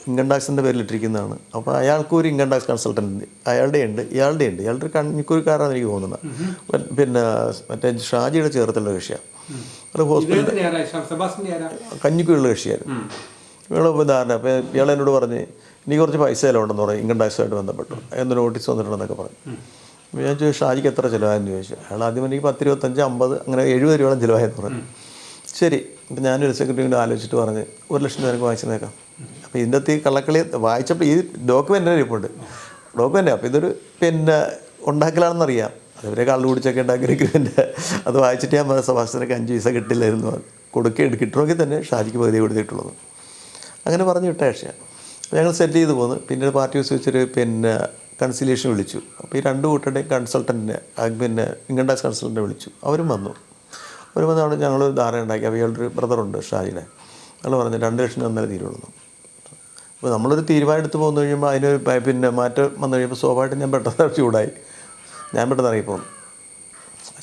Income ടാക്സിൻ്റെ പേരിലിട്ടിരിക്കുന്നതാണ്. അപ്പോൾ അയാൾക്കൊരു income tax consultant ഇയാളുടെ ഉണ്ട്. ഇയാളുടെ കഞ്ഞിക്കൂർക്കാരാണെന്ന് എനിക്ക് തോന്നുന്നത്. പിന്നെ മറ്റേ ഷാജിയുടെ ചേർത്തുള്ള കക്ഷിയാണ്. അത് ഹോസ്പിറ്റലിൽ കഞ്ഞിക്കൂരുള്ള കക്ഷിയായിരുന്നു. ഇയാളെ ഉദാഹരണം അപ്പോൾ ഇയാൾ എന്നോട് പറഞ്ഞ് എനിക്ക് കുറച്ച് പൈസ ചിലവുണ്ടെന്ന് പറഞ്ഞു, ഇൻകം ടാക്സുമായിട്ട് ബന്ധപ്പെട്ടു, എന്നൊരു നോട്ടീസ് വന്നിട്ടുണ്ടെന്നൊക്കെ പറഞ്ഞു. ഞാൻ ചോദിച്ചു ഷാജിക്ക് എത്ര ചിലവായെന്ന് ചോദിച്ചു. അയാൾ ആദ്യം എനിക്ക് 10, 25, 50 അങ്ങനെ 70 രൂപയോളം ചിലവായെന്ന് പറഞ്ഞു. ശരി, എന്നിട്ട് ഞാനൊരു സെക്രട്ടറി ആലോചിച്ചിട്ട് പറഞ്ഞ് 1 ലക്ഷം രൂപ എനിക്ക് വാങ്ങിച്ചേക്കാം. അപ്പോൾ ഇതിൻ്റെ അകത്ത് ഈ കള്ളക്കളി വായിച്ചപ്പോൾ ഈ ഡോക്യുമെൻ്റ് ഇരിപ്പുണ്ട്, ഡോക്യുമെൻ്റ്. അപ്പോൾ ഇതൊരു പിന്നെ ഉണ്ടാക്കലാണെന്നറിയാം. അതുവരെ കള്ളു കുടിച്ചൊക്കെ ഉണ്ടാക്കിയ എഗ്രിമെൻ്റ്. അത് വായിച്ചിട്ട് ഞാൻ സഭാഷണക്ക് 5 പൈസ കിട്ടില്ലായിരുന്നു. കിട്ടണമെങ്കിൽ തന്നെ ഷാജിക്ക് പകുതി കൊടുത്തിട്ടുള്ളത്. അങ്ങനെ പറഞ്ഞു വിട്ട കക്ഷിയാണ്. ഞങ്ങൾ സെറ്റ് ചെയ്ത് പോന്നു. പിന്നീട് പാർട്ടി ഹൗസ് വെച്ചൊരു പിന്നെ കൺസിലേഷൻ വിളിച്ചു. അപ്പോൾ ഈ 2 കൂട്ടരുടെയും കൺസൾട്ടൻറ്റിനെ പിന്നെ ഇൻകം ടാക്സ് കൺസൾട്ടൻറ്റിനെ വിളിച്ചു. അവരും വന്നു. അവർ വന്നാണ് ഞങ്ങൾ ധാരണ ഉണ്ടാക്കി. അപ്പോൾ ഇയാളുടെ ബ്രദറുണ്ട് ഷാജിയുടെ. അയാൾ പറഞ്ഞു 2 ലക്ഷം തന്നാലേ തീരുള്ളൂ. അപ്പോൾ നമ്മളൊരു തീരുമാനം എടുത്ത് പോന്നു കഴിയുമ്പോൾ അതിനൊരു പിന്നെ മാറ്റം വന്നു കഴിയുമ്പോൾ സ്വാഭാവികമായിട്ടും ഞാൻ പെട്ടെന്ന് ചൂടായി. ഞാൻ പെട്ടെന്ന് ഇറങ്ങിപ്പോന്നു,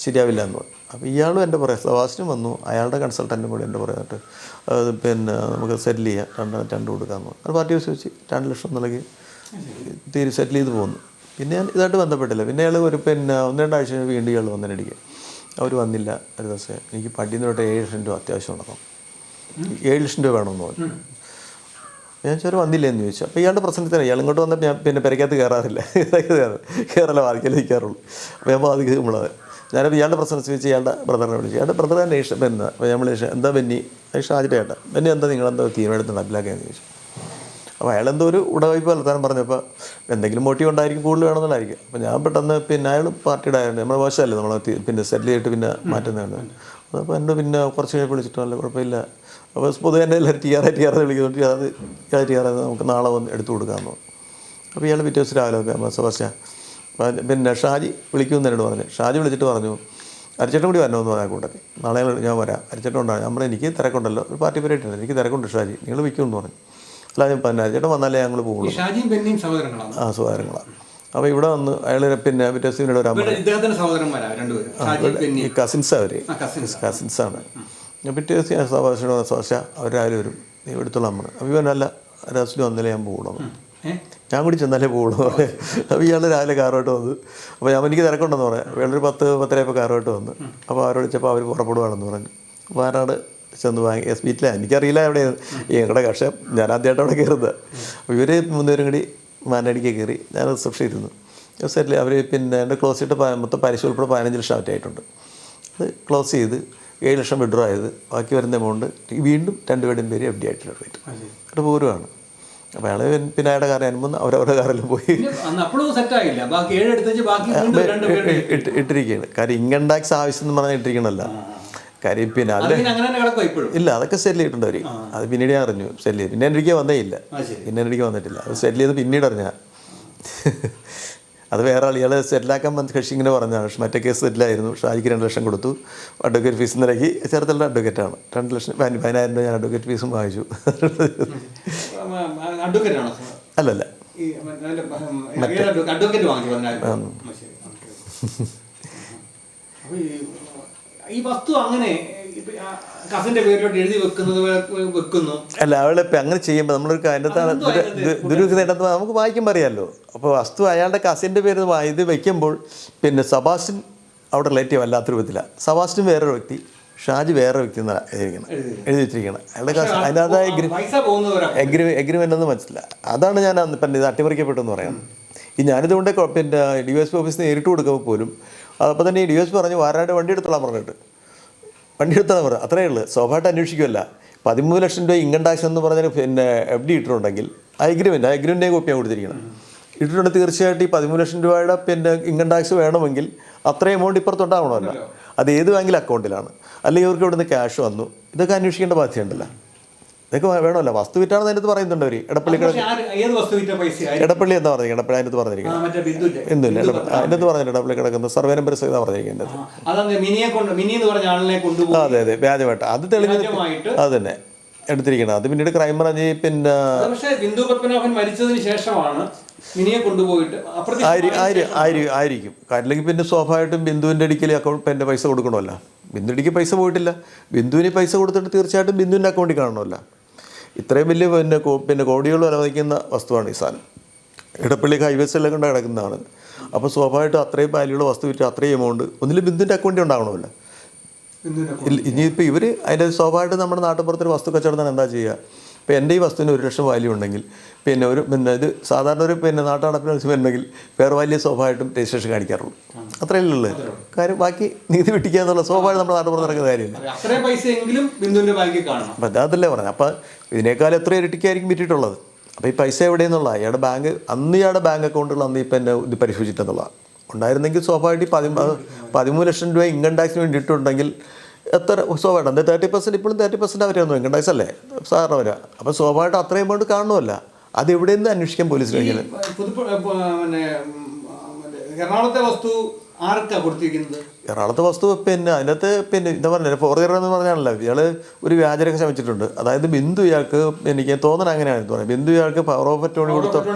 ശരിയാവില്ല എന്ന് പറഞ്ഞു. അപ്പോൾ ഇയാളും എൻ്റെ പറയാം സവാസിനും വന്നു, അയാളുടെ കൺസൾട്ടൻറ്റും കൂടി എൻ്റെ പറയാനായിട്ട് പിന്നെ നമുക്ക് സെറ്റിൽ ചെയ്യാം, 2 കൊടുക്കാമെന്ന് പറഞ്ഞു. അത് പാർട്ടി ഹൗസ് വെച്ച് 2 ലക്ഷം നൽകി സെറ്റിൽ ചെയ്ത് പോന്നു. പിന്നെ ഞാൻ ഇതായിട്ട് ബന്ധപ്പെട്ടില്ല. പിന്നെ അയാൾ ഒരു പിന്നെ 1-2 ആഴ്ച വീണ്ടും ഇയാൾ വന്നടിക്കുക. അവർ വന്നില്ല. ഒരു ദിവസം എനിക്ക് പട്ടിന്ന് തൊട്ട് 7 ലക്ഷം രൂപ അത്യാവശ്യം ഉണ്ടപ്പം, 7 ലക്ഷം രൂപ വേണമെന്ന് പറഞ്ഞു. ഞാൻ ചോദിച്ചു വന്നില്ല എന്ന് ചോദിച്ചു. അപ്പോൾ ഇയാളുടെ പ്രശ്നത്തിന് ഇയാൾ ഇങ്ങോട്ട് വന്നിട്ട് ഞാൻ പിന്നെ പെരക്കകത്ത് കയറാറില്ല, കയറല്ല വാദിക്കലേ ഇരിക്കാറുള്ളൂ. അപ്പോൾ ഞാൻ വാദിക്കുമ്പോഴത് ഞാനപ്പോൾ ഇയാളുടെ പ്രശ്നം വെച്ച് ഇയാളുടെ ബ്രദറിനെ വിളിച്ചു. ഇയാളുടെ ബ്രദർ തന്നെ പിന്നെ അപ്പോൾ നമ്മൾ എന്താ ബെന്നി ഷാജിയുടെ ഏട്ടാ ബെന്നി എന്താ നിങ്ങളെന്താ തീരുമാനമെടുത്ത് നടപ്പിലാക്കിയെന്ന് ചോദിച്ചു. അപ്പോൾ അയാളെന്തോ ഒരു ഉടവയ്പ് വർത്താനം പറഞ്ഞപ്പോൾ എന്തെങ്കിലും മോട്ടീവ് ഉണ്ടായിരിക്കും, കൂടുതൽ വേണമെന്നുള്ളതായിരിക്കും. അപ്പോൾ ഞാൻ പെട്ടെന്ന് പിന്നെ അയാൾ പാർട്ടിയുടെ ആയിരുന്നു, നമ്മൾ മോശമല്ലേ നമ്മൾ പിന്നെ സെറ്റിൽ ചെയ്തിട്ട് പിന്നെ മാറ്റുന്നതാണ്. അപ്പോൾ എൻ്റെ പിന്നെ കുറച്ച് കഴിഞ്ഞ് വിളിച്ചിട്ട് നല്ല കുഴപ്പമില്ല. അപ്പോൾ പൊതുവെ എൻ്റെ എല്ലാവരും ടി ആർ വിളിക്കുന്നുണ്ട്. അത് ടി ആർ നമുക്ക് നാളെ വന്ന് എടുത്തു കൊടുക്കാമെന്ന് പറഞ്ഞു. അപ്പോൾ ഇയാൾ പിറ്റേ ദിവസം രാവിലെ സബാസ്റ്റ്യൻ പിന്നെ ഷാജി വിളിക്കുമെന്ന് എന്നോട് പറഞ്ഞു. ഷാജി വിളിച്ചിട്ട് പറഞ്ഞു അരിച്ചേട്ടൻ കൂടി വരണമെന്ന് പറയാൻ കൂട്ടത്തിൽ, നാളെ ഞാൻ വരാം, അരിച്ചേട്ടൻ ഉണ്ടാകും. നമ്മൾ എനിക്ക് തിരക്കുണ്ടല്ലോ, ഒരു പാർട്ടി പരമായിട്ടുണ്ട്, എനിക്ക് തിരക്കുണ്ട് ഷാജി, നിങ്ങൾ വിൽക്കുമെന്ന് പറഞ്ഞു. അല്ല ഞാൻ പിന്നെ അരിച്ചേട്ടൻ വന്നാലേ ഞങ്ങൾ പോകുള്ളൂ. ആ സഹോദരങ്ങളാണ്. അപ്പോൾ ഇവിടെ വന്ന് അയാൾ പിന്നെ പിറ്റേ ദിവസം എന്നോട് വരാൻ പറഞ്ഞു. ഈ കസിൻസ് കസിൻസാണ്. പിറ്റേ ദിവസം ഞാൻ സഭാഷ അവരാരും വരും, നീ എടുത്തോളാം പറഞ്ഞു. അപ്പോൾ ഇവനല്ല രാസിൽ വന്നാലേ ഞാൻ പോകുള്ളൂ, ഞാൻ കൂടി ചെന്നാലേ പോകുള്ളൂ. അപ്പോൾ ഇയാൾ രാവിലെ കാറുമായിട്ട് വന്നു. അപ്പോൾ ഞാൻ എനിക്ക് തിരക്കുണ്ടെന്ന് പറയാം. ഇയാളൊരു 10-10:30 കാറുമായിട്ട് വന്നു. അപ്പോൾ അവരോട് വിളിച്ചപ്പോൾ അവർ പുറപ്പെടുവാണെന്ന് പറഞ്ഞു. വയനാട് ചെന്ന് വാങ്ങി എസ്പീറ്റിലാണ്, എനിക്കറിയില്ല എവിടെയാണ് ഞങ്ങളുടെ കക്ഷ, ഞാൻ ആദ്യമായിട്ട് അവിടെ കയറുന്നത്. അപ്പോൾ ഇവർ 3 പേരും കൂടി മാനടിക്ക് കയറി. ഞാൻ റിസപ്ഷൻ ഇരുന്നു. സെറ്റിൽ അവർ പിന്നെ എൻ്റെ ക്ലോസ് ചെയ്തിട്ട് മൊത്തം പലിശ ഉൾപ്പെടെ 15 ലക്ഷം ആയിട്ടുണ്ട്. അത് ക്ലോസ് ചെയ്ത് 7 ലക്ഷം വിഡ്രോ ആയത്, ബാക്കി വരുന്ന എമൗണ്ട് വീണ്ടും 2 പേരുടെയും പേര് FD ആയിട്ടുള്ള റേറ്റ് അത് പൂരമാണ്. അപ്പോൾ അയാൾ പിന്നെ അയാളുടെ കാര്യം അനുഭവം അവരവരുടെ കാറിലും പോയി ഇട്ടിരിക്കുകയാണ്. കാര്യം ഇൻകം ടാക്സ് ആവശ്യം എന്ന് പറഞ്ഞാൽ ഇട്ടിരിക്കണമല്ല. കാര്യം പിന്നെ അതിൽ ഇല്ല, അതൊക്കെ സെറ്റിൽ ചെയ്തിട്ടുണ്ട് അവർ. അത് പിന്നീട് ഞാൻ അറിഞ്ഞു സെറ്റിൽ ചെയ്ത്. പിന്നെ എനിക്ക് വന്നേ ഇല്ല, പിന്നെ എനിക്ക് വന്നിട്ടില്ല. അത് സെറ്റിൽ ചെയ്ത് പിന്നീട് അറിഞ്ഞാൽ അത് വേറെ ആൾ. ഇയാൾ സെറ്റിലാക്കാൻ കക്ഷി ഇങ്ങനെ പറഞ്ഞാണ്. മറ്റേ കേസ് സെറ്റിലായിരുന്നു. ഷാജിക്ക് 2 ലക്ഷം കൊടുത്തു, അഡ്വക്കേറ്റ് ഫീസ് നിലയ്ക്ക്. ചേർത്തലുള്ള അഡ്വക്കേറ്റാണ്. 2 ലക്ഷം 15,000 രൂപ ഞാൻ അഡ്വക്കേറ്റ് ഫീസും വാങ്ങിച്ചു. അല്ലല്ല ഈ വസ്തു അങ്ങനെ കസിന്റെ പേരിലോട്ട് എഴുതി വെക്കുന്നു അല്ല. അവളിപ്പോൾ അങ്ങനെ ചെയ്യുമ്പോൾ നമ്മളൊരു അതിൻ്റെ ദുരൂഹതേണ്ടത് നമുക്ക് വായിക്കുമ്പോൾ അറിയാമല്ലോ. അപ്പോൾ വസ്തു അയാളുടെ കസിൻ്റെ പേര് ഇത് വയ്ക്കുമ്പോൾ പിന്നെ സബാസ്റ്റ്യൻ അവിടെ റിലേറ്റീവ് അല്ലാത്ത രൂപത്തിലാണ്. സബാസ്റ്റ്യൻ വേറൊരു വ്യക്തി, ഷാജി വേറെ വ്യക്തി എന്നാണ് എഴുതി വെച്ചിരിക്കണം. അയാളുടെ അതിനകത്തായ എഗ്രിമെൻ്റ് ഒന്നും മനസ്സില്ല. അതാണ് ഞാൻ പിന്നെ ഇത് അട്ടിമറിക്കപ്പെട്ടെന്ന് പറയാം. ഈ ഞാനിതുകൊണ്ട് പിന്നെ DSP ഓഫീസിൽ നിന്ന് നേരിട്ട് കൊടുക്കുമ്പോൾ പോലും അപ്പോൾ തന്നെ ഈ DSP പറഞ്ഞു വാരാണ്ട് വണ്ടി എടുത്തോളാൻ പറഞ്ഞിട്ട്, വണ്ടി എടുത്താൽ പറഞ്ഞു. അത്രയേ ഉള്ളൂ. സ്വാഭാവികമായിട്ട് അന്വേഷിക്കുമല്ല. 13 ലക്ഷം രൂപ ഇൻകം ടാക്സ് എന്ന് പറഞ്ഞാൽ പിന്നെ FD ഇട്ടിട്ടുണ്ടെങ്കിൽ ആ എഗ്രിമെൻ്റ് കോപ്പിയാണ് കൊടുത്തിരിക്കണം. ഇട്ടിട്ടുണ്ട്. തീർച്ചയായിട്ടും ഈ 13 ലക്ഷം രൂപയുടെ പിന്നെ ഇൻകം ടാക്സ് വേണമെങ്കിൽ അത്രയും എമൗണ്ട് ഇപ്പുറത്തുണ്ടാവണമല്ലോ. അത് ഏത് ബാങ്കിലെ അക്കൗണ്ടിലാണ്, അല്ലെങ്കിൽ ഇവർക്ക് ഇവിടുന്ന് ക്യാഷ് വന്നു, ഇതൊക്കെ അന്വേഷിക്കേണ്ട ബാധ്യതയുണ്ടല്ലോ. ഇതൊക്കെ വേണമല്ലോ. വസ്തു വിറ്റാണെന്ന് അതിനകത്ത് പറയുന്നുണ്ട് അവർ. എടപ്പള്ളി എന്താ പറഞ്ഞിരിക്കുന്നത്? എടപ്പള്ളി അതിനകത്ത് പറഞ്ഞിരിക്കുന്നത് എന്തില്ല അതിനകത്ത് പറഞ്ഞിട്ട് എടപ്പള്ളി കിടക്കുന്ന സർവേ നമ്പർ ഇതാ പറഞ്ഞിരിക്കുന്നത്. അതെ അതെ, വ്യാജമായിട്ട് അത് തെളിഞ്ഞ് അത് തന്നെ എടുത്തിരിക്കണം. അത് പിന്നീട് ക്രൈംബ്രാഞ്ച് പിന്നെ മരിച്ചതിന് ശേഷമാണ് ആയിരിക്കും. അല്ലെങ്കിൽ പിന്നെ സ്വാഭാവികമായിട്ടും ബിന്ദുവിൻ്റെ അടിക്കൽ അക്കൗണ്ട് പിന്നെ പൈസ കൊടുക്കണമല്ലോ. ബിന്ദുടിക്ക് പൈസ പോയിട്ടില്ല. ബിന്ദുവിന് പൈസ കൊടുത്തിട്ട് തീർച്ചയായിട്ടും ബിന്ദുവിൻ്റെ അക്കൗണ്ടിൽ കാണണമല്ലോ. ഇത്രയും വലിയ പിന്നെ കോടികൾ വിലമതിക്കുന്ന വസ്തുവാണ് ഈ സാധനം. ഇടപ്പള്ളി ഹൈവേസിലെല്ലാം കൊണ്ട് കിടക്കുന്നതാണ്. അപ്പോൾ സ്വാഭാവികമായിട്ടും അത്രയും വാല്യുള്ള വസ്തു വിറ്റ് അത്രയും എമൗണ്ട് ഒന്നിലും ബിന്ദുവിൻ്റെ അക്കൗണ്ടിൽ ഉണ്ടാവണമല്ലോ. ഇനിയിപ്പോൾ ഇവർ അതിൻ്റെ സ്വാഭാവികമായിട്ട് നമ്മുടെ നാട്ടിൻപുറത്തൊരു വസ്തു കച്ചവടത്തിന് എന്താ ചെയ്യുക? ഇപ്പോൾ എൻ്റെ ഈ വസ്തുവിന് 1 ലക്ഷം വാല്യൂ ഉണ്ടെങ്കിൽ പിന്നെ ഇത് സാധാരണ ഒരു നാട്ടടപ്പിന് ഉണ്ടെങ്കിൽ ഫെയർ വാല്യൂ സ്വാഭാവികമായിട്ടും രജിസ്ട്രേഷൻ കാണിക്കാറുള്ളൂ. അത്രയല്ലേ ഉള്ളൂ കാര്യം. ബാക്കി നികുതി വെട്ടിക്കുക എന്നുള്ള സ്വാഭാവികം നമ്മുടെ നാട്ടിൻപുറത്ത് നടക്കുന്ന കാര്യമില്ല. അപ്പം അതല്ലേ പറഞ്ഞത്. അപ്പം ഇതിനേക്കാൾ എത്ര ഇരട്ടിക്കായിരിക്കും വിറ്റിട്ടുള്ളത്. അപ്പോൾ ഈ പൈസ എവിടെയെന്നുള്ള അയാളുടെ ബാങ്ക് അക്കൗണ്ടുകൾ അന്ന് ഇപ്പം എന്നെ ഇത് പരിശോധിച്ചിട്ടെന്നുള്ളതാണ്. ഉണ്ടായിരുന്നെങ്കിൽ സ്വാഭാവികമായിട്ട് 13 ലക്ഷം രൂപ ഇൻകം ടാക്സിന് വേണ്ടിയിട്ടുണ്ടെങ്കിൽ എത്ര സ്വാഭാവികം അത് 30% ഇപ്പോഴും 30% അവർ തന്നു. ഇൻകം ടാക്സ് അല്ലേ സാധാരണ വരിക. അപ്പോൾ സ്വാഭാവികമായിട്ട് അത്രയും എമൗണ്ട് കാണുമല്ല. അത് എവിടെയെന്ന് അന്വേഷിക്കാൻ പോലീസിന് കഴിഞ്ഞാൽ എറണാകുളത്തെ വസ്തു ആർക്കാ കൊടുത്തിരിക്കുന്നത്? എറണാകുളത്തെ വസ്തു അതിനകത്ത് എന്താ പറഞ്ഞത് ഫോർജർ എന്ന് പറഞ്ഞാണല്ലോ ഇയാൾ ഒരു വ്യാജരേഖ ശ്രമിച്ചിട്ടുണ്ട്. അതായത് ബിന്ദു ഇയാൾക്ക് എനിക്ക് തോന്നണം അങ്ങനെയാണ് തോന്നുന്നത്. ബിന്ദു ഇയാൾക്ക് പവർ ഓഫ് അറ്റോർണി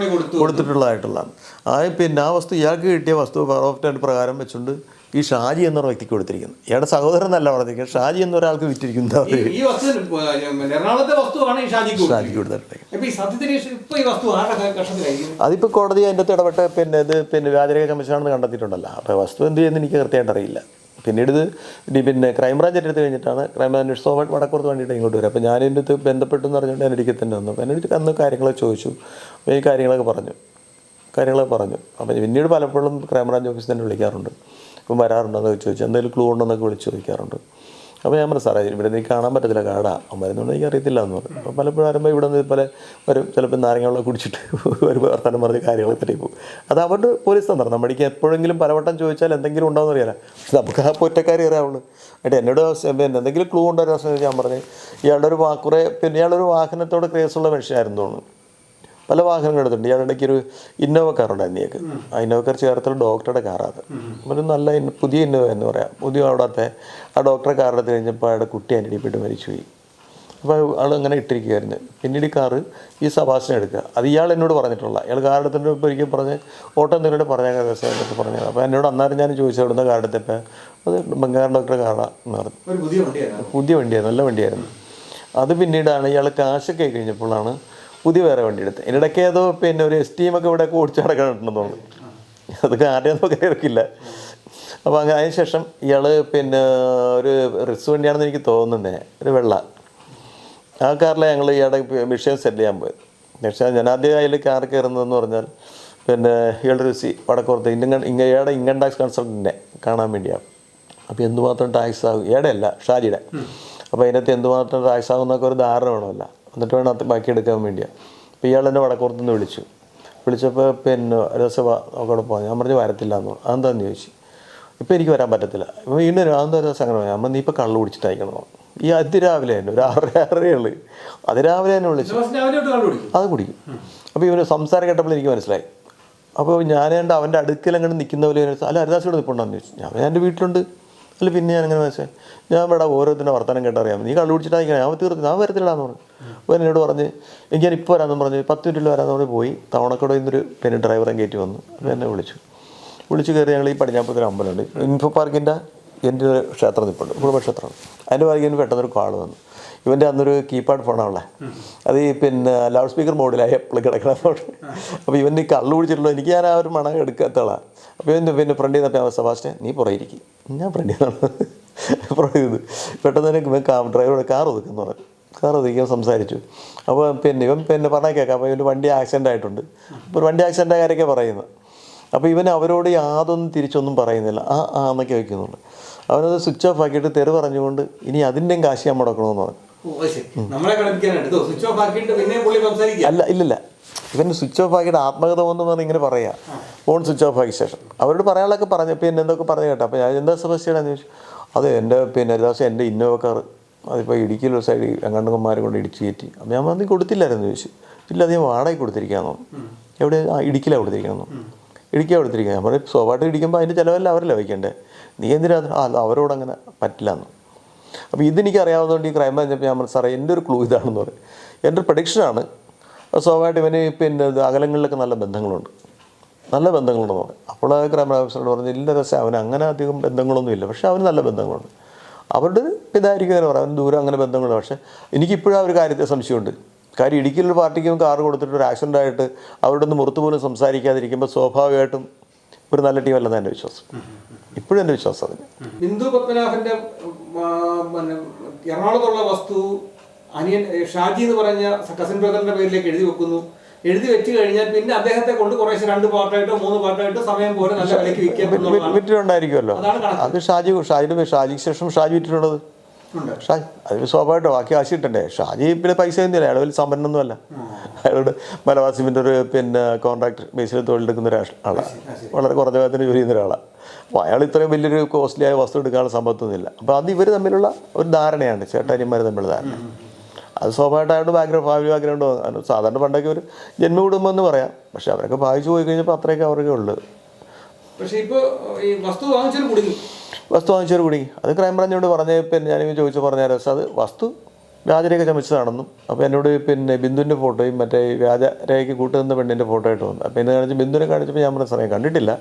കൊടുത്തിട്ടുള്ളതായിട്ടുള്ളതാണ്. ആ വസ്തു ഇയാൾക്ക് കിട്ടിയ വസ്തു പവർ ഓഫ് അറ്റോർണി പ്രകാരം വെച്ചുകൊണ്ട് ഈ ഷാജി എന്നൊരു വ്യക്തിക്ക് കൊടുത്തിരിക്കുന്നത്. ഇയാളുടെ സഹോദരൻ എന്നല്ല പറഞ്ഞിരിക്കുന്നത്, ഷാജി എന്നൊരാൾക്ക് വിറ്റിരിക്കുന്നത്. ഷാജിക്ക് കൊടുത്തിട്ടുണ്ട്. അതിപ്പോൾ കോടതി അതിൻ്റെ അകത്ത് ഇടപെട്ട് ഇത് വ്യാജരേഖ ചമച്ചാണെന്ന് കണ്ടെത്തിയിട്ടുണ്ടല്ലോ. അപ്പോൾ വസ്തു എന്ത് ചെയ്യുന്നത് എനിക്ക് കൃത്യമായിട്ട് അറിയില്ല. പിന്നീട് ഇത് ക്രൈംബ്രാഞ്ച് എടുത്ത് കഴിഞ്ഞിട്ടാണ് ക്രൈംബ്രാഞ്ച് അന്വേഷണം വടക്കുറത്ത് വേണ്ടിയിട്ട് ഇങ്ങോട്ട് വരും. അപ്പോൾ ഞാൻ എൻ്റെ അടുത്ത് ബന്ധപ്പെട്ടെന്ന് പറഞ്ഞുകൊണ്ട് ഞാൻ ഇടുക്കി തന്നെ വന്നു. അപ്പോൾ എൻ്റെ അടുത്ത് അന്ന് കാര്യങ്ങളൊക്കെ ചോദിച്ചു. അപ്പോൾ ഈ കാര്യങ്ങളൊക്കെ പറഞ്ഞു. അപ്പോൾ പിന്നീട് പലപ്പോഴും ക്രൈംബ്രാഞ്ച് ഓഫീസിൽ തന്നെ വിളിക്കാറുണ്ട്. ഇപ്പം വരാറുണ്ടെന്നൊക്കെ ചോദിച്ചു, എന്തെങ്കിലും ക്ലൂ ഉണ്ടെന്നൊക്കെ വിളിച്ച് ചോദിക്കാറുണ്ട്. അപ്പോൾ ഞാൻ പറഞ്ഞു സാറേ ഇവിടെ നീ കാണാൻ പറ്റത്തില്ല, കാടാ വരുന്നുണ്ട് എനിക്ക് അറിയത്തില്ല എന്ന് പറഞ്ഞു. അപ്പോൾ പലപ്പോഴും വരുമ്പോൾ ഇവിടെ നിന്ന് പോലെ വരും, ചിലപ്പോൾ നാരങ്ങ കുടിച്ചിട്ട് ഒരു വർത്തമാനം പറഞ്ഞ് കാര്യങ്ങളൊക്കെ തെറ്റി പോകും. അത് അവരുടെ പോലീസ് തന്ത്രം. നമ്മൾക്ക് എപ്പോഴെങ്കിലും പലവട്ടം ചോദിച്ചാൽ എന്തെങ്കിലും ഉണ്ടാവുമെന്ന് അറിയാലോ. പക്ഷെ നമുക്ക് ആ ഒറ്റക്കാരി അറിയാവുള്ളൂ. എന്നോട് എന്തെങ്കിലും ക്ലൂ ഉണ്ടോ ഞാൻ പറഞ്ഞു ഇയാളുടെ ഒരു ഇയാളൊരു വാഹനത്തോട് ക്രേസുള്ള മനുഷ്യനായിരുന്നു തോന്നുന്നു. പല വാഹനങ്ങൾ എടുത്തിട്ടുണ്ട്. ഇയാളുടെക്ക് ഒരു ഇന്നോവ കാറുണ്ടായിരുന്നു ഇയാൾക്ക്. ആ ഇന്നോവ കാർ ചേർത്തുള്ള ഡോക്ടറുടെ കാറാണ്. ഒരു നല്ല പുതിയ ഇന്നോവ എന്ന് പറയാം. പുതിയ അവിടത്തെ ആ ഡോക്ടറെ കാറെടുത്ത് കഴിഞ്ഞപ്പോൾ അയാളുടെ കുട്ടി അനിടിപ്പിട്ട് മരിച്ചുപോയി. അപ്പോൾ ആൾ അങ്ങനെ ഇട്ടിരിക്കുകയായിരുന്നു. പിന്നീട് ഈ കാറ് ഈ സഭാഷണം എടുക്കുക. അത് ഇയാൾ എന്നോട് പറഞ്ഞിട്ടുള്ള ഇയാൾ കാറെടുത്തിട്ട് ഇപ്പോൾ ഒരിക്കൽ പറഞ്ഞ് ഓട്ടം എന്തെങ്കിലും പറഞ്ഞ ദിവസമായിട്ട് പറഞ്ഞത്. അപ്പോൾ എന്നോട് അന്നേരം ഞാൻ ചോദിച്ചു എവിടുന്ന കാറെടുത്തപ്പോൾ അത് ബംഗാർ ഡോക്ടറെ കാറാന്ന് പറഞ്ഞു. പുതിയ വണ്ടിയായിരുന്നു, നല്ല വണ്ടിയായിരുന്നു. അത് പിന്നീടാണ് ഇയാൾ കാശൊക്കെ ആയി കഴിഞ്ഞപ്പോഴാണ് പുതിയ വേറെ വണ്ടി എടുത്ത്. ഇതിനിടയ്ക്ക് ഏതോ ഒരു STM ഒക്കെ ഇവിടെ ഓടിച്ച് നടക്കാനുണ്ടെന്ന് തോന്നുന്നു. അതൊക്കെ ആരുടെയൊന്നും കയറിക്കില്ല. അപ്പോൾ അങ്ങനെ അതിന് ശേഷം ഇയാൾ ഒരു റിസ് വണ്ടിയാണെന്ന് എനിക്ക് തോന്നുന്നത്, ഒരു വെള്ള. ആ കാറിൽ ഞങ്ങൾ ഇയാളുടെ വിഷയം സെറ്റിൽ ചെയ്യാൻ പോയത്. പക്ഷേ ഞാൻ ആദ്യം അതിൽ കാർ കയറുന്നതെന്ന് പറഞ്ഞാൽ ഇയാളുടെ വടക്കുറത്ത് ഇയാളുടെ ഇൻകം ടാക്സ് കൺസൾട്ടൻറ്റിനെ കാണാൻ വേണ്ടിയാണ്. അപ്പോൾ എന്തുമാത്രം ടാക്സ് ആകും ഇയാളുടെ അല്ല ഷാജിയുടെ. അപ്പോൾ അതിനകത്ത് എന്തുമാത്രം ടാക്സ് ആകുമെന്നൊക്കെ ഒരു ധാരണ വേണമല്ല. എന്നിട്ട് വേണം അത് ബാക്കി എടുക്കാൻ വേണ്ടിയാണ്. അപ്പോൾ ഇയാൾ എന്നെ വടക്കുറത്തുനിന്ന് വിളിച്ചപ്പോൾ ഒരു ദിവസം അവിടെ പോകാം. ഞാൻ പറഞ്ഞു വരത്തില്ല എന്ന് പറഞ്ഞു. അതെന്താണെന്ന് ചോദിച്ചു. ഇപ്പോൾ എനിക്ക് വരാൻ പറ്റത്തില്ല. ഇപ്പോൾ വീണ്ടും അതെന്താ ദിവസം അങ്ങനെ ഞാൻ പറഞ്ഞു നീ ഇപ്പോൾ കള്ളു കുടിച്ചിട്ടായിരിക്കണം. ഈ അതിരാവിലെ തന്നെ ഒരു 6:30 അതിരാവിലെ തന്നെ വിളിച്ചു. അത് കുടിക്കും. അപ്പോൾ ഇവന് സംസാരം കേട്ടപ്പോൾ എനിക്ക് മനസ്സിലായി. അപ്പോൾ ഞാൻ അവൻ്റെ അടുക്കലങ്ങനെ നിൽക്കുന്ന പോലെ അല്ല ഹരിദാസ് ഇവിടെ നിൽപ്പുണ്ടെന്ന് ചോദിച്ചു. ഞാൻ എൻ്റെ വീട്ടിലുണ്ട്. അല്ല പിന്നെ ഞാൻ അങ്ങനെ മനസ്സിലായി. ഞാൻ ഇവിടെ ഓരോരുത്തരുടെ വർത്തമാനം കേട്ടറിയാം. നീ കള്ളു കുടിച്ചിട്ടായിരിക്കണം. ഞാൻ വരത്തില്ലാന്ന് പറഞ്ഞു. അപ്പോൾ എന്നോട് പറഞ്ഞ് ഞാൻ ഇപ്പോൾ വരാമെന്ന് പറഞ്ഞ് 10 മിനിറ്റിൽ വരാമെന്ന് പറഞ്ഞ് പോയി. തവണക്കടയിൽ നിന്നൊരു ഡ്രൈവറെ കയറ്റി വന്നു. അപ്പോൾ എന്നെ വിളിച്ചു കയറി. ഞങ്ങൾ ഈ പടിഞ്ഞാപ്പത്തൊരു അമ്പലമുണ്ട്, ഇൻഫോ പാർക്കിൻ്റെ എൻ്റെ ഒരു ക്ഷേത്രം നിൽപ്പുണ്ട്, കുടുംബക്ഷേത്രമാണ്. അതിൻ്റെ ഭാഗ്യം പെട്ടെന്നൊരു കാൾ വന്നു. ഇവൻ്റെ അന്നൊരു കീപാഡ് ഫോണാണല്ലേ, അത് ഈ ലൗഡ് സ്പീക്കർ മോഡിലായി എപ്പോഴും കിടക്കണ ഫോൺ. അപ്പോൾ ഇവൻ കള്ളു കുടിച്ചിട്ടുള്ളൂ. എനിക്ക് ഞാൻ ആ ഒരു മണം എടുക്കാത്തളാണ്. അപ്പോൾ ഇവൻ ഫ്രണ്ടിൽ നിന്നപ്പോൾ സബാസ്റ്റ്യൻ നീ പുറയിരിക്കും. ഞാൻ ഫ്രണ്ടിൽ നിന്നാണ് പുറകിൽ പെട്ടെന്ന് തന്നെ ഡ്രൈവറുടെ കാർ ഒതുക്കുന്നു പറഞ്ഞു. കാർ ഒതുക്കാൻ സംസാരിച്ചു. അപ്പോൾ ഇവൻ പറഞ്ഞാൽ കേൾക്കാം. അപ്പോൾ ഇവൻ്റെ വണ്ടി ആക്സിഡൻ്റ് ആയിട്ടുണ്ട്. അപ്പോൾ വണ്ടി ആക്സിഡൻ്റ് ആയ കാര്യമൊക്കെ പറയുന്നത്. അപ്പോൾ ഇവൻ അവരോട് യാതൊന്നും തിരിച്ചൊന്നും പറയുന്നില്ല. എന്നൊക്കെ വയ്ക്കുന്നുണ്ട്. അവനത് സ്വിച്ച് ഓഫ് ആക്കിയിട്ട് തെറി പറഞ്ഞുകൊണ്ട് ഇനി അതിൻ്റെയും കാശ് ഞാൻ മുടക്കണമെന്ന് പറഞ്ഞു. അല്ല ഇല്ലില്ല, ഇവൻ സ്വിച്ച് ഓഫ് ആക്കിയിട്ട് ആത്മകഥ എന്ന് പറഞ്ഞ് ഇങ്ങനെ പറയുക. ഫോൺ സ്വിച്ച് ഓഫ് ആക്കിയ ശേഷം അവരോട് പറയാനുള്ളതൊക്കെ പറഞ്ഞു. എന്തൊക്കെ പറഞ്ഞു കേട്ടോ. അപ്പോൾ ഞാൻ എന്താ സമസ്യയാണെന്ന് ചോദിച്ചു. അത് എൻ്റെ ദിവസം എൻ്റെ ഇന്നോവ കാർ അതിപ്പോൾ ഇടുക്കിയിലൊരു സൈഡ് എങ്ങാണ്ടന്മാരെ കൊണ്ട് ഇടിച്ച് കയറ്റി. അപ്പോൾ ഞാൻ പറഞ്ഞു കൊടുത്തില്ലായിരുന്നു ചോദിച്ചു. ഇല്ല അത് ഞാൻ വാടകയ്ക്ക് കൊടുത്തിരിക്കാമെന്നോ. എവിടെ? ഇടുക്കിയിലാണ് കൊടുത്തിരിക്കണമെന്നോ. ഇടുക്കിയാണ് കൊടുത്തിരിക്കുക. ഞാൻ പറഞ്ഞു സ്വാഭാവികമായിട്ട് ഇടിക്കുമ്പോൾ അതിൻ്റെ ചിലവെല്ലാം അവരല്ലേ വയ്ക്കണ്ടേ, നീ എന്തിനാ അവരോടങ്ങനെ പറ്റില്ല. അപ്പോൾ ഇതെനിക്ക് അറിയാവുന്നതുകൊണ്ട് ഈ ക്രൈം പറഞ്ഞപ്പോൾ ഞാൻ പറഞ്ഞു സാറേ എൻ്റെ ഒരു ക്ലൂ ഇതാണെന്ന് പറയും. എൻ്റെ ഒരു പ്രഡിക്ഷനാണ്. സ്വാഭാവികമായിട്ട് ഇവന് അകലങ്ങളിലൊക്കെ നല്ല ബന്ധങ്ങളുണ്ടെന്ന് പറയും. അപ്പോൾ ക്രൈം ഓഫീസറോട് പറഞ്ഞു ഇല്ല രസം അവന് അങ്ങനെ അധികം ബന്ധങ്ങളൊന്നുമില്ല, പക്ഷേ അവന് നല്ല ബന്ധങ്ങളുണ്ട്. അവരുടെ ഇതായിരിക്കും അങ്ങനെ പറയാം, അവന് ദൂരം അങ്ങനെ ബന്ധങ്ങളുണ്ട്. പക്ഷേ എനിക്കിപ്പോഴും ആ ഒരു കാര്യത്തെ സംശയമുണ്ട്. കാര്യം ഇടുക്കിയിലൊരു പാർട്ടിക്കും കാർ കൊടുത്തിട്ട് ഒരു ആക്സിഡൻ്റ് ആയിട്ട് അവരുടെ ഒന്ന് മുറത്ത് പോലും സംസാരിക്കാതിരിക്കുമ്പോൾ സ്വാഭാവികമായിട്ടും ഒരു നല്ല ടീമല്ലെന്ന് എൻ്റെ വിശ്വാസം. ഇപ്പോഴും എൻ്റെ വിശ്വാസം അതിന്. ബിന്ദു പത്മനാഭൻ്റെ എറണാകുളത്തുള്ള വസ്തു അനിയൻ ഷാജി എന്ന് പറഞ്ഞ കസിൻ ബ്രദറിന്റെ പേരിലേക്ക് എഴുതി വെക്കുന്നു. എഴുതി വെച്ച് കഴിഞ്ഞാൽ പിന്നെ അദ്ദേഹത്തെ കൊണ്ട് കുറേശ്ശെ 2 പാർട്ടായിട്ടോ 3 പാർട്ടായിട്ടോ സമയം പോലെ നല്ല വിലയ്ക്ക് വിറ്റിട്ടുണ്ടായിരിക്കുമല്ലോ. അത് ഷാജിക്ക് ശേഷം ഷാജി വിറ്റിട്ടുള്ളത്. ഷാജി അത് സ്വാഭാവികമായിട്ടും ബാക്കി ആശി കിട്ടണ്ടേ. ഷാജി പിന്നെ പൈസ ഒന്നുമില്ല, അയാൾ വലിയ സമ്പന്നൊന്നുമല്ല. അയാളോട് മലബാർ സിമെൻ്റ് ഒരു കോൺട്രാക്ട് ബേസിൽ തൊഴിലെടുക്കുന്ന ഒരാളാണ്, വളരെ കുറഞ്ഞ വേതനത്തിന് ജോലി ചെയ്യുന്ന ഒരാളാണ്. അപ്പോൾ അയാൾ ഇത്രയും വലിയൊരു കോസ്റ്റ്ലിയായ വസ്തു എടുക്കാനുള്ള സമ്പത്തൊന്നുമില്ല. അപ്പോൾ അത് ഇവർ തമ്മിലുള്ള ഒരു ധാരണയാണ്, ചേട്ടാനിമാർ തമ്മിലുള്ള ധാരണ. അത് സ്വാഭാവികമായിട്ട് ഫാമിലി ബാക്ക്ഗ്രൗണ്ട്. സാധാരണ പണ്ടൊക്കെ ഒരു ജന്മകുടുംബം എന്ന് പറയാം, പക്ഷെ അവരൊക്കെ ഭാഗിച്ചു പോയി കഴിഞ്ഞപ്പോൾ അത്രയൊക്കെ അവർക്ക് ഉള്ളത്. പക്ഷേ ഇപ്പോൾ ഈ വസ്തു വാങ്ങിച്ചൊരു കുടുങ്ങി. അത് ക്രൈംബ്രാഞ്ചിനോട് പറഞ്ഞ പിന്നെ ഞാനിങ്ങനെ ചോദിച്ചു പറഞ്ഞാൽ അത് വസ്തു വ്യാജരേഖ ചമച്ചതാണെന്നും. അപ്പോൾ എന്നോട് പിന്നെ ബിന്ദുവിൻ്റെ ഫോട്ടോയും മറ്റേ വ്യാജരേഖയ്ക്ക് കൂട്ടുനിന്ന പെണ്ണിൻ്റെ ഫോട്ടോ ആയിട്ട് വന്നു. അപ്പോൾ എന്നെ കാണിച്ച് ബിന്ദുവിനെ കാണിച്ചപ്പോൾ ഞാൻ പറഞ്ഞ സമയം കണ്ടിട്ടില്ല.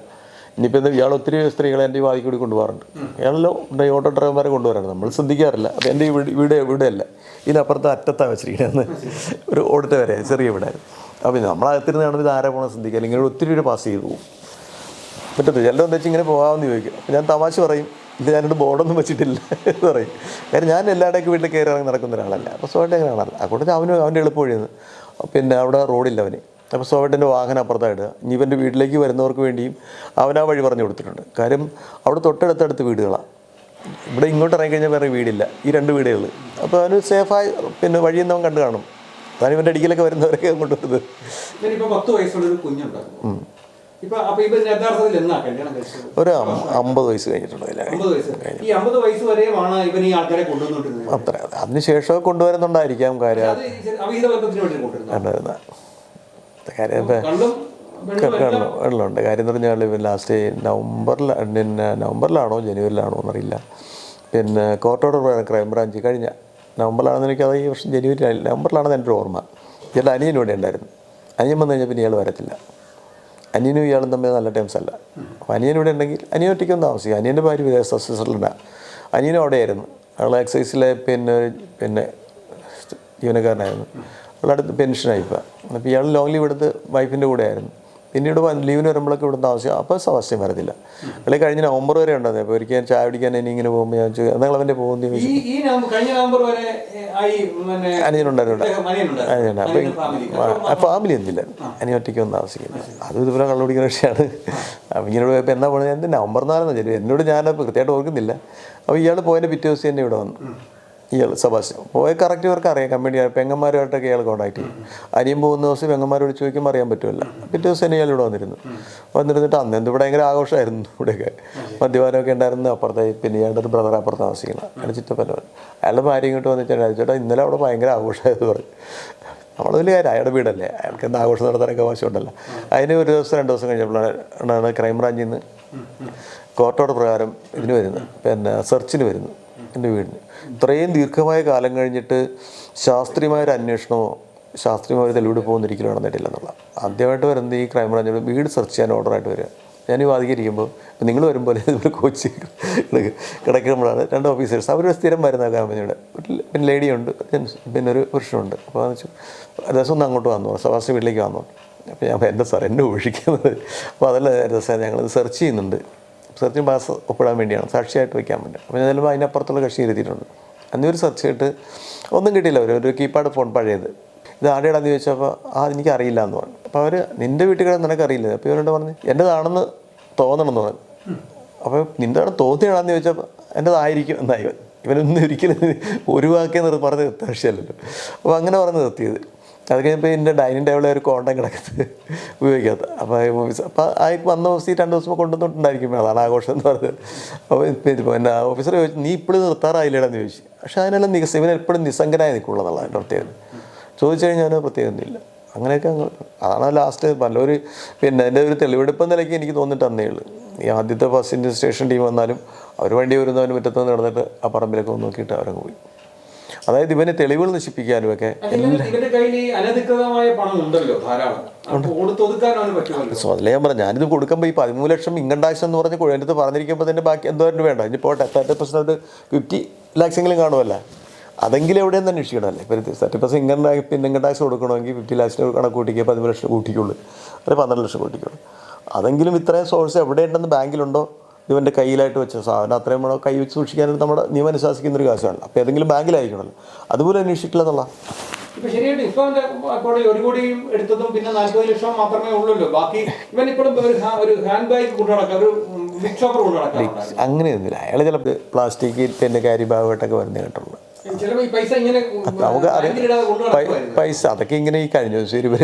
ഇനിയിപ്പോൾ എന്താ ഇയാൾ ഒത്തിരി സ്ത്രീകളെ എൻ്റെ ഈ വാതിൽ കൂടി കൊണ്ടുപോകാറുണ്ട്. ഇയാളല്ലോ ഓട്ടോ ഡ്രൈവർമാരെ കൊണ്ടുവരാറുണ്ട്, നമ്മൾ ശ്രദ്ധിക്കാറില്ല. അപ്പോൾ എൻ്റെ വീടല്ല, ഇതിനപ്പുറത്ത് അറ്റത്താണ് വെച്ചിരിക്കുന്നത്, ഒരു ഓടിട്ട് വരെ ചെറിയ വീടായിരുന്നു. അപ്പോൾ നമ്മളകത്തിരുന്നാണ് ഇത് ആരെ പോകണം ശ്രദ്ധിക്കുക, അല്ലെങ്കിൽ ഒത്തിരി പേര് പാസ് ചെയ്തു പോകും. പറ്റത്തില്ല. ചിലർ എന്താ വെച്ചാൽ ഇങ്ങനെ പോകാമെന്ന് ചോദിക്കും. അപ്പോൾ ഞാൻ തമാശ പറയും, ഇല്ല ഞാനൊരു ബോർഡൊന്നും വെച്ചിട്ടില്ല എന്ന് പറയും. കാര്യം ഞാൻ എല്ലാവരുടെയൊക്കെ വീട്ടിൽ കയറി ഇറങ്ങി നടക്കുന്ന ഒരാളല്ല. അപ്പോൾ സോവേട്ടൻ അങ്ങനെ കാണാറില്ല. അതുകൊണ്ട് അവൻ്റെ എളുപ്പം ഒഴിയുന്നത്. പിന്നെ അവിടെ റോഡില്ല അവന്. അപ്പോൾ സോവേട്ടൻ്റെ വാഹനം അപ്പുറത്തായിടുക. ഇനി ഇവൻ്റെ വീട്ടിലേക്ക് വരുന്നവർക്ക് വേണ്ടിയും അവനാ വഴി പറഞ്ഞു കൊടുത്തിട്ടുണ്ട്. കാര്യം അവിടെ തൊട്ടടുത്തടുത്ത് വീടുകളാണ്. ഇവിടെ ഇങ്ങോട്ട് ഇറങ്ങിക്കഴിഞ്ഞാൽ വേറെ വീടില്ല, ഈ 2 വീടേ ഉള്ളൂ. അപ്പോൾ അവന് സേഫായി പിന്നെ വഴിയെന്ന് അവൻ കണ്ടു കാണും. അതാണ് ഇവൻ്റെ അടിക്കലൊക്കെ വരുന്നവരൊക്കെ അങ്ങോട്ട് വരുന്നത്. 10 വയസ്സുള്ളൊരു കുഞ്ഞുണ്ടായിരുന്നു. ഒരു 50 വയസ്സ് കഴിഞ്ഞിട്ടുണ്ട്. ഈ 50 വയസ്സ് വരെയുമാണ് ഇവൻ ഈ ആൾക്കാരെ കൊണ്ടുവന്നിട്ടുള്ളത്. അത്ര അതിനുശേഷം കൊണ്ടുവരുന്നുണ്ടായിരിക്കാം. കാര്യം വെള്ളമുണ്ട്. കാര്യം എന്ന് പറഞ്ഞാൽ ലാസ്റ്റ് നവംബറിലാണോ ജനുവരിലാണോ എന്നറിയില്ല. പിന്നെ കോർട്ട് ഓർഡർ പ്രകാരം ക്രൈംബ്രാഞ്ച് കഴിഞ്ഞ നവംബറിലാണെന്ന് എനിക്കത് ഈ വർഷം നവംബറിലാണെന്ന് എൻ്റെ ഒരു ഓർമ്മ. ഇയാളുടെ അനിയനും ഇവിടെ ഉണ്ടായിരുന്നു. അനിയൻ വന്നു കഴിഞ്ഞാൽ പിന്നെ ഇയാൾ വരത്തില്ല. അനിയനും ഇയാളും തമ്മിൽ നല്ല ടൈംസ് അല്ല. അപ്പോൾ അനിയൻ ഇവിടെ ഉണ്ടെങ്കിൽ അനിയൻ ഒറ്റയ്ക്കൊന്നും താമസിക്കും. അനിയൻ്റെ ഭാര്യ വിദേശ സ്വിറ്റ്സർലൻഡാണ്. അനിയനും അവിടെയായിരുന്നു. അയാൾ എക്സൈസിലെ പിന്നെ ജീവനക്കാരനായിരുന്നു. അയാളടുത്ത് പെൻഷനായിപ്പോൾ. അപ്പോൾ ഇയാൾ ലോങ് ലീവ് എടുത്ത് വൈഫിൻ്റെ കൂടെ ആയിരുന്നു. പിന്നീട് ലീവിന് വരുമ്പോഴൊക്കെ ഇവിടെ താമസിക്കും. അപ്പോൾ സമസ്യം വരത്തില്ല. അല്ലെങ്കിൽ കഴിഞ്ഞ നവംബർ വരെ ഉണ്ടായിരുന്നു. അപ്പോൾ ഒരിക്കൽ ചായ കുടിക്കാൻ ഇനി ഇങ്ങനെ പോകുമ്പോൾ ഞാൻ ചോദിച്ചു നിങ്ങൾ അവൻ്റെ പോകുന്ന അനിയനുണ്ടായിരുന്നു. അപ്പോൾ ഫാമിലി ഒന്നുമില്ല, അനിയൻ ഒറ്റയ്ക്കൊന്നും താമസിക്കില്ല. അത് ഇതുപോലെ കള്ളുപിടിക്കുന്ന വിഷയമാണ്. അപ്പോൾ ഇങ്ങനെ പോയപ്പോൾ എന്നാ പോകുന്നത്, ഞാൻ നവംബർ 4 ചെല്ലു എന്നോട് ഞാനപ്പോൾ കൃത്യമായിട്ട് ഓർക്കുന്നില്ല. അപ്പോൾ ഇയാൾ പോയതിൻ്റെ പിറ്റേ ദിവസം തന്നെ ഇവിടെ വന്നു. ഇയാൾ സെബാസ്റ്റ്യൻ പോയ കറക്റ്റ് ഇവർക്ക് അറിയാം. കമ്പനി പെങ്ങന്മാരുമായിട്ടൊക്കെ ഇയാൾ കോൺടാക്ട് ചെയ്യും. അനിയൻ പോകുന്ന ദിവസം പെങ്ങന്മാരോട് ചോദിക്കുമ്പോൾ അറിയാൻ പറ്റുമല്ല. പിറ്റേ ദിവസം തന്നെ ഇയാൾ ഇവിടെ വന്നിരുന്നിട്ട് അന്ന് എന്ത് ഭയങ്കര ആഘോഷമായിരുന്നു. ഇവിടെയൊക്കെ മദ്യപാനമൊക്കെ ഉണ്ടായിരുന്നു. അപ്പുറത്തെ പിന്നെ ഇയാളുടെ ഒരു ബ്രദർ അപ്പുറത്ത് താമസിക്കണം, അയാൾ ചിറ്റപ്പനവൻ. അയാളുടെ ഭാര്യ ഇങ്ങോട്ട് വന്നിട്ട് ചേട്ടാ ഇന്നലെ അവിടെ ഭയങ്കര ആഘോഷമായത് പറയും. നമ്മളതിൽ കാര്യം അയാളുടെ വീടല്ലേ, അയാൾക്ക് എന്താ ആഘോഷം നടത്താനൊക്കെ ആവശ്യമുണ്ടല്ലോ. അതിന് ഒരു ദിവസം 2 ദിവസം കഴിഞ്ഞപ്പോഴാണ് ക്രൈംബ്രാഞ്ചിൽ നിന്ന് കോർട്ട് ഓർഡർ പ്രകാരം ഇതിന് വരുന്നത്, പിന്നെ സെർച്ചിന് വരുന്നു എൻ്റെ വീടിന്. ഇത്രയും ദീർഘമായ കാലം കഴിഞ്ഞിട്ട് ശാസ്ത്രീയമായൊരു അന്വേഷണമോ ശാസ്ത്രീയമായ തെളിവെടുപ്പോ ഒന്നിരിക്കലും നടന്നിട്ടില്ലെന്നുള്ള. ആദ്യമായിട്ട് വരുന്നത് ഈ ക്രൈംബ്രാഞ്ചിൽ വീട് സെർച്ച് ചെയ്യാൻ ഓർഡറായിട്ട് വരിക. ഞാൻ ഈ വാദികരിക്കുമ്പോൾ ഇപ്പം നിങ്ങൾ വരുമ്പോൾ ഇതുപോലെ കോച്ച് കിടക്കുമ്പോഴാണ് 2 ഓഫീസേഴ്സ് അവർ സ്ഥിരം വരുന്ന കമ്പനിയുടെ പിന്നെ ലേഡിയുണ്ട്, പിന്നെ ഒരു പുരുഷനുണ്ട്. അപ്പോൾ എന്ന് വെച്ചാൽ ദിവസം ഒന്ന് അങ്ങോട്ട് വന്നു, സവാസി വീട്ടിലേക്ക് വന്നു. അപ്പോൾ ഞാൻ എൻ്റെ സാർ എന്നെ ഒഴിക്കുന്നത്. അപ്പോൾ അതല്ല രസം, ഞങ്ങളിത് സെർച്ച് ചെയ്യുന്നുണ്ട്. സെർച്ചിങ് പാസ് ഒപ്പിടാൻ വേണ്ടിയാണ്, സാക്ഷിയായിട്ട് വയ്ക്കാൻ വേണ്ടി. അപ്പോൾ ഞാൻ ചിലപ്പോൾ അതിനപ്പുറത്തുള്ള കക്ഷി ഇരുത്തിയിട്ടുണ്ട്. അന്നൊരു സെർച്ച് ചെയ്തിട്ട് ഒന്നും കിട്ടിയില്ല. ഒരു കീപാഡ് ഫോൺ പഴയത്. ഇത് ആരുടെയാണെന്ന് ചോദിച്ചപ്പോൾ എനിക്ക് അറിയില്ല എന്ന് പറഞ്ഞു. അപ്പോൾ അവർ നിൻ്റെ വീട്ടിൽ കിടന്ന് നിനക്കറിയില്ല. അപ്പോൾ ഇവരോട് പറഞ്ഞ് എൻ്റെതാണെന്ന് തോന്നണമെന്ന് പറഞ്ഞു. അപ്പോൾ നിൻ്റെ ആണ് തോന്നിയാണെന്ന് ചോദിച്ചപ്പോൾ എൻ്റെതായിരിക്കും എന്നായി. ഇവനൊന്നും ഒരിക്കലും ഒരു വാക്കേ പറഞ്ഞ് നിർത്താൻ വിഷയമല്ലല്ലോ. അപ്പോൾ അങ്ങനെ പറഞ്ഞ് നിർത്തിയത്. അത് കഴിഞ്ഞപ്പോൾ എൻ്റെ ഡൈനിങ് ടേബിളിൽ ഒരു കോണ്ടം കിടക്കുന്നത് ഉപയോഗിക്കാത്ത. അപ്പോൾ വന്ന ഓഫീസിൽ 2 ദിവസം കൊണ്ടുവന്നിട്ടുണ്ടായിരിക്കും. അതാണ് ആഘോഷം എന്ന് പറഞ്ഞത്. അപ്പോൾ പിന്നെ ഓഫീസർ ചോദിച്ചു നീ ഇപ്പോഴും നിർത്താറായില്ലേടാന്ന് ചോദിച്ചു. പക്ഷേ അതിനെല്ലാം ഇവൻ എപ്പോഴും നിസ്സംഗനായി നിൽക്കുള്ളതെന്നുള്ള എൻ്റെ പ്രത്യേകത. ചോദിച്ചു കഴിഞ്ഞാൽ പ്രത്യേകതയൊന്നുമില്ല. അങ്ങനെയൊക്കെ അതാണ് ലാസ്റ്റ് നല്ലൊരു പിന്നെ എൻ്റെ ഒരു തെളിവെടുപ്പ് നിലയ്ക്ക് എനിക്ക് തോന്നിട്ട് തന്നേ ഉള്ളൂ. ഈ ആദ്യത്തെ ഫസ്റ്റ് ഇൻവെസ്റ്റിഗേഷൻ ടീം വന്നാലും അവർ വണ്ടി വരുന്നവന് മുറ്റത്ത് നടന്നിട്ട് ആ പറമ്പിലൊക്കെ ഒന്ന് നോക്കിയിട്ട് അവരങ്ങ് പോയി. അതായത് ഇവനെ തെളിവുകൾ നശിപ്പിക്കാനും ഒക്കെ സോ അതിലേ ഞാൻ പറഞ്ഞു ഞാനിത് കൊടുക്കുമ്പോൾ ഈ 13 ലക്ഷം ഇൻകം ടാക്സ് എന്ന് പറഞ്ഞ് എൻ്റെ അടുത്ത് പറഞ്ഞിരിക്കുമ്പോൾ തന്നെ ബാക്കി എന്തോരം വേണ്ട ഇനി പോട്ടെ 30% 50 lakhs കാണുമല്ല. അതെങ്കിലും എവിടെയെന്ന് അന്വേഷിക്കണമല്ലേ. ഇപ്പോൾ 30% ഇൻകം ടാക്സ് കൊടുക്കണമെങ്കിൽ 50 ലക്ഷം കണക്ക് കൂട്ടിക്കുക, 15 ലക്ഷം കൂട്ടിക്കുള്ളൂ, അത് 12 ലക്ഷം കൂട്ടിക്കുള്ളൂ. അതെങ്കിലും ഇത്രയും സോഴ്സ് എവിടെയുണ്ടെന്ന് ബാങ്കിലുണ്ടോ, ഇവൻ്റെ കയ്യിലായിട്ട് വെച്ച സാധനം അത്രയും വേണം കൈ വെച്ച് സൂക്ഷിക്കാനായിട്ട് നമ്മുടെ നിയമം അനുശാസിക്കുന്നൊരു കാശാണ്. അപ്പോൾ ഏതെങ്കിലും ബാങ്കിലായിരിക്കണമല്ലോ, അതുപോലെ അന്വേഷിക്കില്ല എന്നുള്ള. ഇപ്പൊ ശരിയായിട്ട് ഇപ്പൊ അക്കൗണ്ടിൽ 1 കോടിയും എടുത്തതും പിന്നെ 40 ലക്ഷം മാത്രമേ ഉള്ളൂല്ലോ. ബാക്കി ഇവൻ ഇപ്പോഴും ഒരു ഹാൻഡ് ബാഗ് കൊണ്ടു നടക്കാം, ഒരു ബിഗ് ഷോപ്പർ കൊണ്ടു നടക്കാം. അങ്ങനെയൊന്നുമില്ല. അയാൾ ചിലപ്പോൾ പ്ലാസ്റ്റിക് പിന്നെ കാരി ബാഗായിട്ടൊക്കെ വരുന്നേ കേട്ടുള്ളൂ. നമുക്ക് പൈസ അതൊക്കെ ഇങ്ങനെ ഈ കഴിഞ്ഞ ദിവസം ഇവർ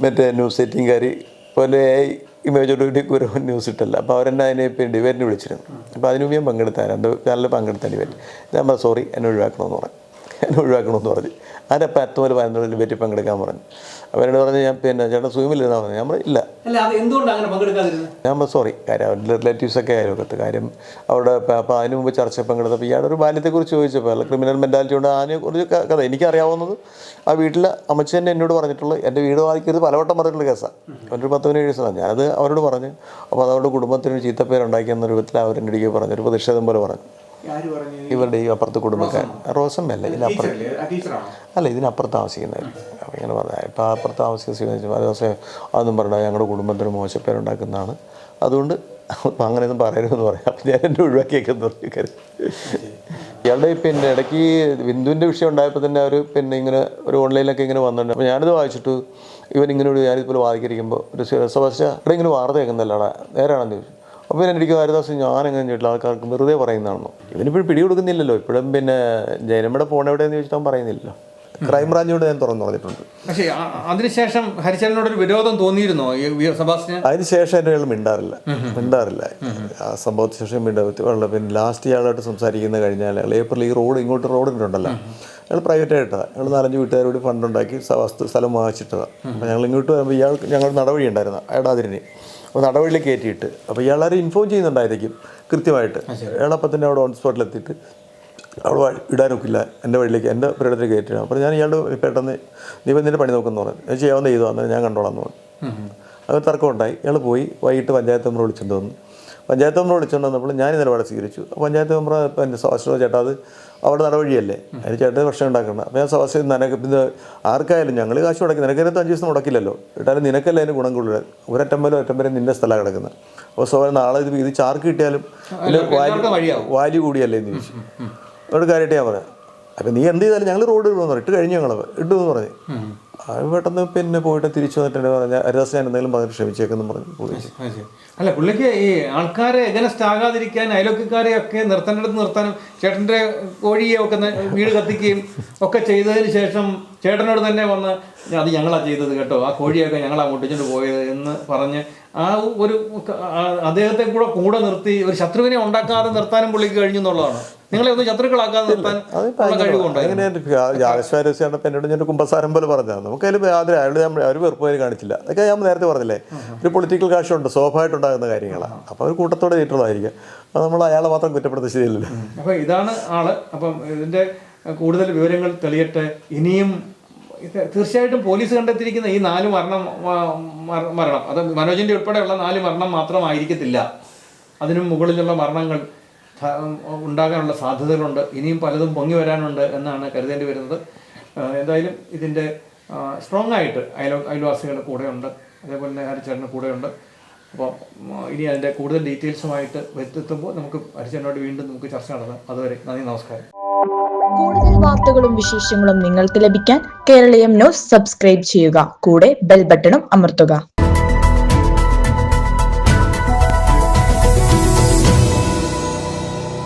മറ്റേ ന്യൂസ് സെറ്റിംഗുകാർ പോലെ ഇമേജോട് ഒരു ന്യൂസ് ഇട്ടല്ല. അപ്പോൾ അവരെന്നെ അതിനെ ഡിബേറ്റിന് വിളിച്ചിരുന്നു. അപ്പോൾ അതിന് മുമ്പ് ഞാൻ പങ്കെടുത്താൻ എൻ്റെ ചാനലിൽ പങ്കെടുത്ത ഡിബേറ്റ്. ഞാൻ പറഞ്ഞു സോറി, എന്നെ ഒഴിവാക്കണമെന്ന് പറഞ്ഞു. അതിൻ്റെ അപ്പം 10 മുതൽ 15 ഡിബേറ്റിൽ പങ്കെടുക്കാൻ പറഞ്ഞു. അവരോട് പറഞ്ഞ് ഞാൻ പിന്നെ ചേട്ടൻ സൂമിലിരുന്നാൽ പറഞ്ഞു. ഞാൻ പറഞ്ഞു ഇല്ല. ഞാൻ പറഞ്ഞു സോറി, കാര്യം അവരുടെ റിലേറ്റീവ്സൊക്കെ അയൽവക്കത്ത് കാര്യം അവിടെ. അപ്പോൾ അതിന് മുമ്പ് ചർച്ച പങ്കെടുത്തപ്പോൾ ഇയാളുടെ ഒരു ബാല്യത്തെക്കുറിച്ച് ചോദിച്ചപ്പോൾ അല്ല ക്രിമിനൽ മെൻറ്റാലിറ്റി കൊണ്ട് അതിനെക്കുറിച്ച് കഥ എനിക്കറിയാവുന്നത് ആ വീട്ടിലെ അമ്മച്ചി തന്നെ എന്നോട് പറഞ്ഞിട്ടുള്ളത്. എൻ്റെ വീട് വാങ്ങിക്കരുത് പലവട്ടം പറഞ്ഞിട്ടുള്ള കേസാണ്. അവൻ്റെ 10-17 വയസ്സാണ്. ഞാനത് അവരോട് പറഞ്ഞു. അപ്പോൾ അതവരുടെ കുടുംബത്തിന് ചീത്തപ്പേരുണ്ടാക്കിയെന്ന രൂപത്തിൽ അവരെൻ്റെ ഇടയ്ക്ക് പറഞ്ഞു, ഒരു പ്രതിഷേധം പോലെ പറഞ്ഞു. ഇവരുടെ ഈ അപ്പുറത്ത് കുടുംബക്കാരൻ റോസമ്മല്ല, ഇതിനപ്പുറത്ത് താമസിക്കുന്നവർ. അപ്പോൾ ഇങ്ങനെ പറഞ്ഞാൽ ഇപ്പോൾ അപ്പുറത്ത് താമസിക്കുന്ന ദിവസം അതൊന്നും പറഞ്ഞാൽ ഞങ്ങളുടെ കുടുംബത്തിന് മോശപ്പേരുണ്ടാക്കുന്നതാണ്, അതുകൊണ്ട് അങ്ങനെയൊന്നും പറയരുതെന്ന് പറയാം. അപ്പം ഞാൻ എൻ്റെ ഒഴിവാക്കിയേക്കെന്ന് പറഞ്ഞു കാര്യം. ഇയാളുടെ പിന്നെ ഇടയ്ക്ക് ബിന്ദുവിൻ്റെ വിഷയം ഉണ്ടായപ്പോൾ തന്നെ അവർ പിന്നെ ഇങ്ങനെ ഒരു ഓൺലൈനിലൊക്കെ ഇങ്ങനെ വന്നിട്ടുണ്ട്. അപ്പോൾ ഞാനിത് വായിച്ചിട്ട് ഇവൻ ഇങ്ങനോട് ഞാനിതുപോലെ വാദിക്കരിക്കുമ്പോൾ ഒരു രസവശ ഇവിടെ ഇങ്ങനെ വാർത്ത കേൾക്കുന്നല്ലടാ നേരാണെന്ന് ചോദിച്ചു. അപ്പോൾ പിന്നെ എനിക്ക് ഹരിദാസ് ഞാനെങ്ങനെ ചോദിച്ചില്ല, ആൾക്കാർക്ക് വെറുതെ പറയുന്നതാണെന്നോ. ഇവനിപ്പോഴും പിടി കൊടുക്കുന്നില്ലല്ലോ. ഇപ്പോഴും പിന്നെ ജയനമ്മയുടെ ഫോൺ എവിടെയെന്ന് ചോദിച്ചാൽ പറയുന്നില്ലല്ലോ. ക്രൈംബ്രാഞ്ചോട് ഞാൻ തുറന്നു പറഞ്ഞിട്ടുണ്ട്. പക്ഷേ അതിനുശേഷം ഹരിചരനോടൊരു വിരോധം തോന്നിയിരുന്നോ സെബാസ്റ്റ്യൻ? അതിനുശേഷം എൻ്റെ അയാൾ മിണ്ടാറില്ല. ആ സംഭവത്തിന് ശേഷം മിണ്ടാറില്ല. പിന്നെ ലാസ്റ്റ് ഇയാളായിട്ട് സംസാരിക്കുന്ന കഴിഞ്ഞാൽ അയാൾ ഏപ്രിൽ ഈ റോഡ് ഇങ്ങോട്ട് റോഡിട്ടുണ്ടല്ലോ, ഞങ്ങൾ പ്രൈവറ്റായിട്ടതാണ്. ഞങ്ങൾ 4-5 വീട്ടുകാരോട് ഫണ്ടുണ്ടാക്കി സ്ഥലം വാങ്ങിച്ചിട്ടതാണ്. അപ്പോൾ ഞങ്ങൾ ഇങ്ങോട്ട് വരുമ്പോൾ ഞങ്ങൾ നടവഴി ഉണ്ടായിരുന്നു അയാളുടെ അതിരിന്. അപ്പോൾ നടവഴിയിൽ കയറ്റിയിട്ട് അപ്പോൾ ഇയാളാരും ഇൻഫോം ചെയ്യുന്നുണ്ടായിരിക്കും കൃത്യമായിട്ട്. അയാളപ്പം തന്നെ അവിടെ ഓൺ സ്പോട്ടിലെത്തിയിട്ട് അവിടെ ഇടാനൊക്കില്ല, എൻ്റെ വഴിയിലേക്ക് എൻ്റെ പുരയിടത്തിൽ കയറ്റിയാണ്. അപ്പോൾ ഞാൻ ഇയാളുടെ പെട്ടെന്ന് നീ നിൻ്റെ പണി നോക്കുമെന്ന് പറഞ്ഞു. ഞാൻ ചെയ്യാവുന്ന ചെയ്തു അന്നേരം ഞാൻ കണ്ടോളാം എന്ന് പറഞ്ഞു. അത് തർക്കമുണ്ടായി. ഇയാൾ പോയി വൈകിട്ട് പഞ്ചായത്ത് മെമ്പർ വിളിച്ചുകൊണ്ട് വന്നു. പഞ്ചായത്ത് മെമ്പർ വിളിച്ചുകൊണ്ട് വന്നപ്പോൾ ഞാൻ നിലപാട് സ്വീകരിച്ചു. അപ്പോൾ പഞ്ചായത്ത് മെമ്പർ എൻ്റെ സ്വാശ്രയ ചേട്ടാ അത് അവിടെ നടവഴിയല്ലേ, അതിന് ചേട്ടൻ പ്രശ്നം ഉണ്ടാക്കണം. അപ്പോൾ ഞാൻ സ്വാശ്രയ പിന്നെ ആർക്കായാലും ഞങ്ങൾ കാശ് മുടക്കി നിനക്കതിനകത്ത് 5 ദിവസം മുടക്കില്ലല്ലോ, ഇട്ടാലും നിനക്കല്ലേ അതിന് ഗുണം കൊള്ളുക. ഒരറ്റം വരെ നിൻ്റെ സ്ഥലമാണ് കിടക്കുന്നത്. അപ്പോൾ സ്വാഭാവികം നാളെ ഇത് ചാർക്ക് കിട്ടിയാലും വാല്യൂ കൂടിയല്ലേ എന്ന് ചോദിച്ചു. അതുകൊണ്ട് കാര്യമായിട്ട് ഞാൻ പറയാം. അപ്പം നീ എന്ത് ചെയ്താലും ഞങ്ങൾ റോഡ് ഇടുമെന്ന് പറഞ്ഞു. ഇട്ട് കഴിഞ്ഞു ഞങ്ങൾ ഇട്ടുമെന്ന് പറഞ്ഞു. അത് പെട്ടെന്ന് പിന്നെ പോയിട്ട് തിരിച്ചു വന്നിട്ടുണ്ട്. പറഞ്ഞാൽ ഹരിദാസ് ഞാൻ എന്തെങ്കിലും പറഞ്ഞിട്ട് ക്ഷമിച്ചേക്കെന്ന് പറഞ്ഞു പോയി. അല്ല പുള്ളിക്ക് ഈ ആൾക്കാരെ എഗനസ്റ്റ് ആകാതിരിക്കാൻ അയൽവക്കക്കാരെയൊക്കെ നിർത്തേണ്ടടുത്ത് നിർത്താനും ചേട്ടൻ്റെ കോഴിയെ ഒക്കെ വീട് കത്തിക്കുകയും ഒക്കെ ചെയ്തതിന് ശേഷം ചേട്ടനോട് തന്നെ വന്ന് അത് ഞങ്ങളാണ് ചെയ്തത് കേട്ടോ, ആ കോഴിയൊക്കെ ഞങ്ങളാണ് മുട്ടിച്ചിട്ട് പോയത് എന്ന് പറഞ്ഞ് ആ ഒരു അദ്ദേഹത്തെ കൂടെ നിർത്തി ഒരു ശത്രുവിനെ ഉണ്ടാക്കാതെ നിർത്താനും പുള്ളിക്ക് കഴിഞ്ഞു എന്നുള്ളതാണ്. നിങ്ങളെ ഒന്ന് ശത്രുക്കളാക്കാതെ നിർത്താൻ കഴിവുണ്ടോ? അങ്ങനെ എന്നോട് ഞാൻ കുമ്പസാരം പോലെ പറഞ്ഞതാണ്. നമുക്കതിൽ യാതൊരു അവർ വെറുപ്പേര് കാണിച്ചില്ല. അതൊക്കെ ഞാൻ നേരത്തെ പറഞ്ഞില്ലേ, ഒരു പൊളിറ്റിക്കൽ കാശുണ്ട്, സ്വാഭാവികമായിട്ടുണ്ടാകുന്ന കാര്യങ്ങളാണ്. അപ്പോൾ അവർ കൂട്ടത്തോടെ ചെയ്തിട്ടുള്ളതായിരിക്കും. അപ്പോൾ നമ്മൾ അയാളെ മാത്രം കുറ്റപ്പെടുത്ത ശരിയല്ലല്ലോ. അപ്പോൾ ഇതാണ് ആള്. അപ്പം ഇതിൻ്റെ കൂടുതൽ വിവരങ്ങൾ തെളിയട്ടെ. ഇനിയും തീർച്ചയായിട്ടും പോലീസ് കണ്ടെത്തിയിരിക്കുന്ന ഈ 4 മരണം അത് മനോജിൻ്റെ ഉൾപ്പെടെയുള്ള 4 മരണം മാത്രമായിരിക്കത്തില്ല. അതിനും മുകളിലുള്ള മരണങ്ങൾ ഉണ്ടാകാനുള്ള സാധ്യതകളുണ്ട്. ഇനിയും പലതും പൊങ്ങി വരാനുണ്ട് എന്നാണ് കരുതേണ്ടി വരുന്നത്. എന്തായാലും ഇതിൻ്റെ സ്ട്രോങ് ആയിട്ട് അയൽവാസികളുടെ കൂടെയുണ്ട്, അതേപോലെ തന്നെ ഹരിച്ചേട്ടൻ്റെ കൂടെയുണ്ട്. അപ്പോൾ ഇനി അതിൻ്റെ കൂടുതൽ ഡീറ്റെയിൽസുമായിട്ട് എത്തുമ്പോൾ നമുക്ക് ഹരിച്ചേട്ടനോട് വീണ്ടും നമുക്ക് ചർച്ച നടത്താം. അതുവരെ നന്ദി, നമസ്കാരം. കൂടുതൽ വാർത്തകളും വിശേഷങ്ങളും നിങ്ങൾക്ക് ലഭിക്കാൻ കേരളീയം ന്യൂസ് സബ്സ്ക്രൈബ് ചെയ്യുക. കൂടെ ബെൽ ബട്ടണും അമർത്തുക.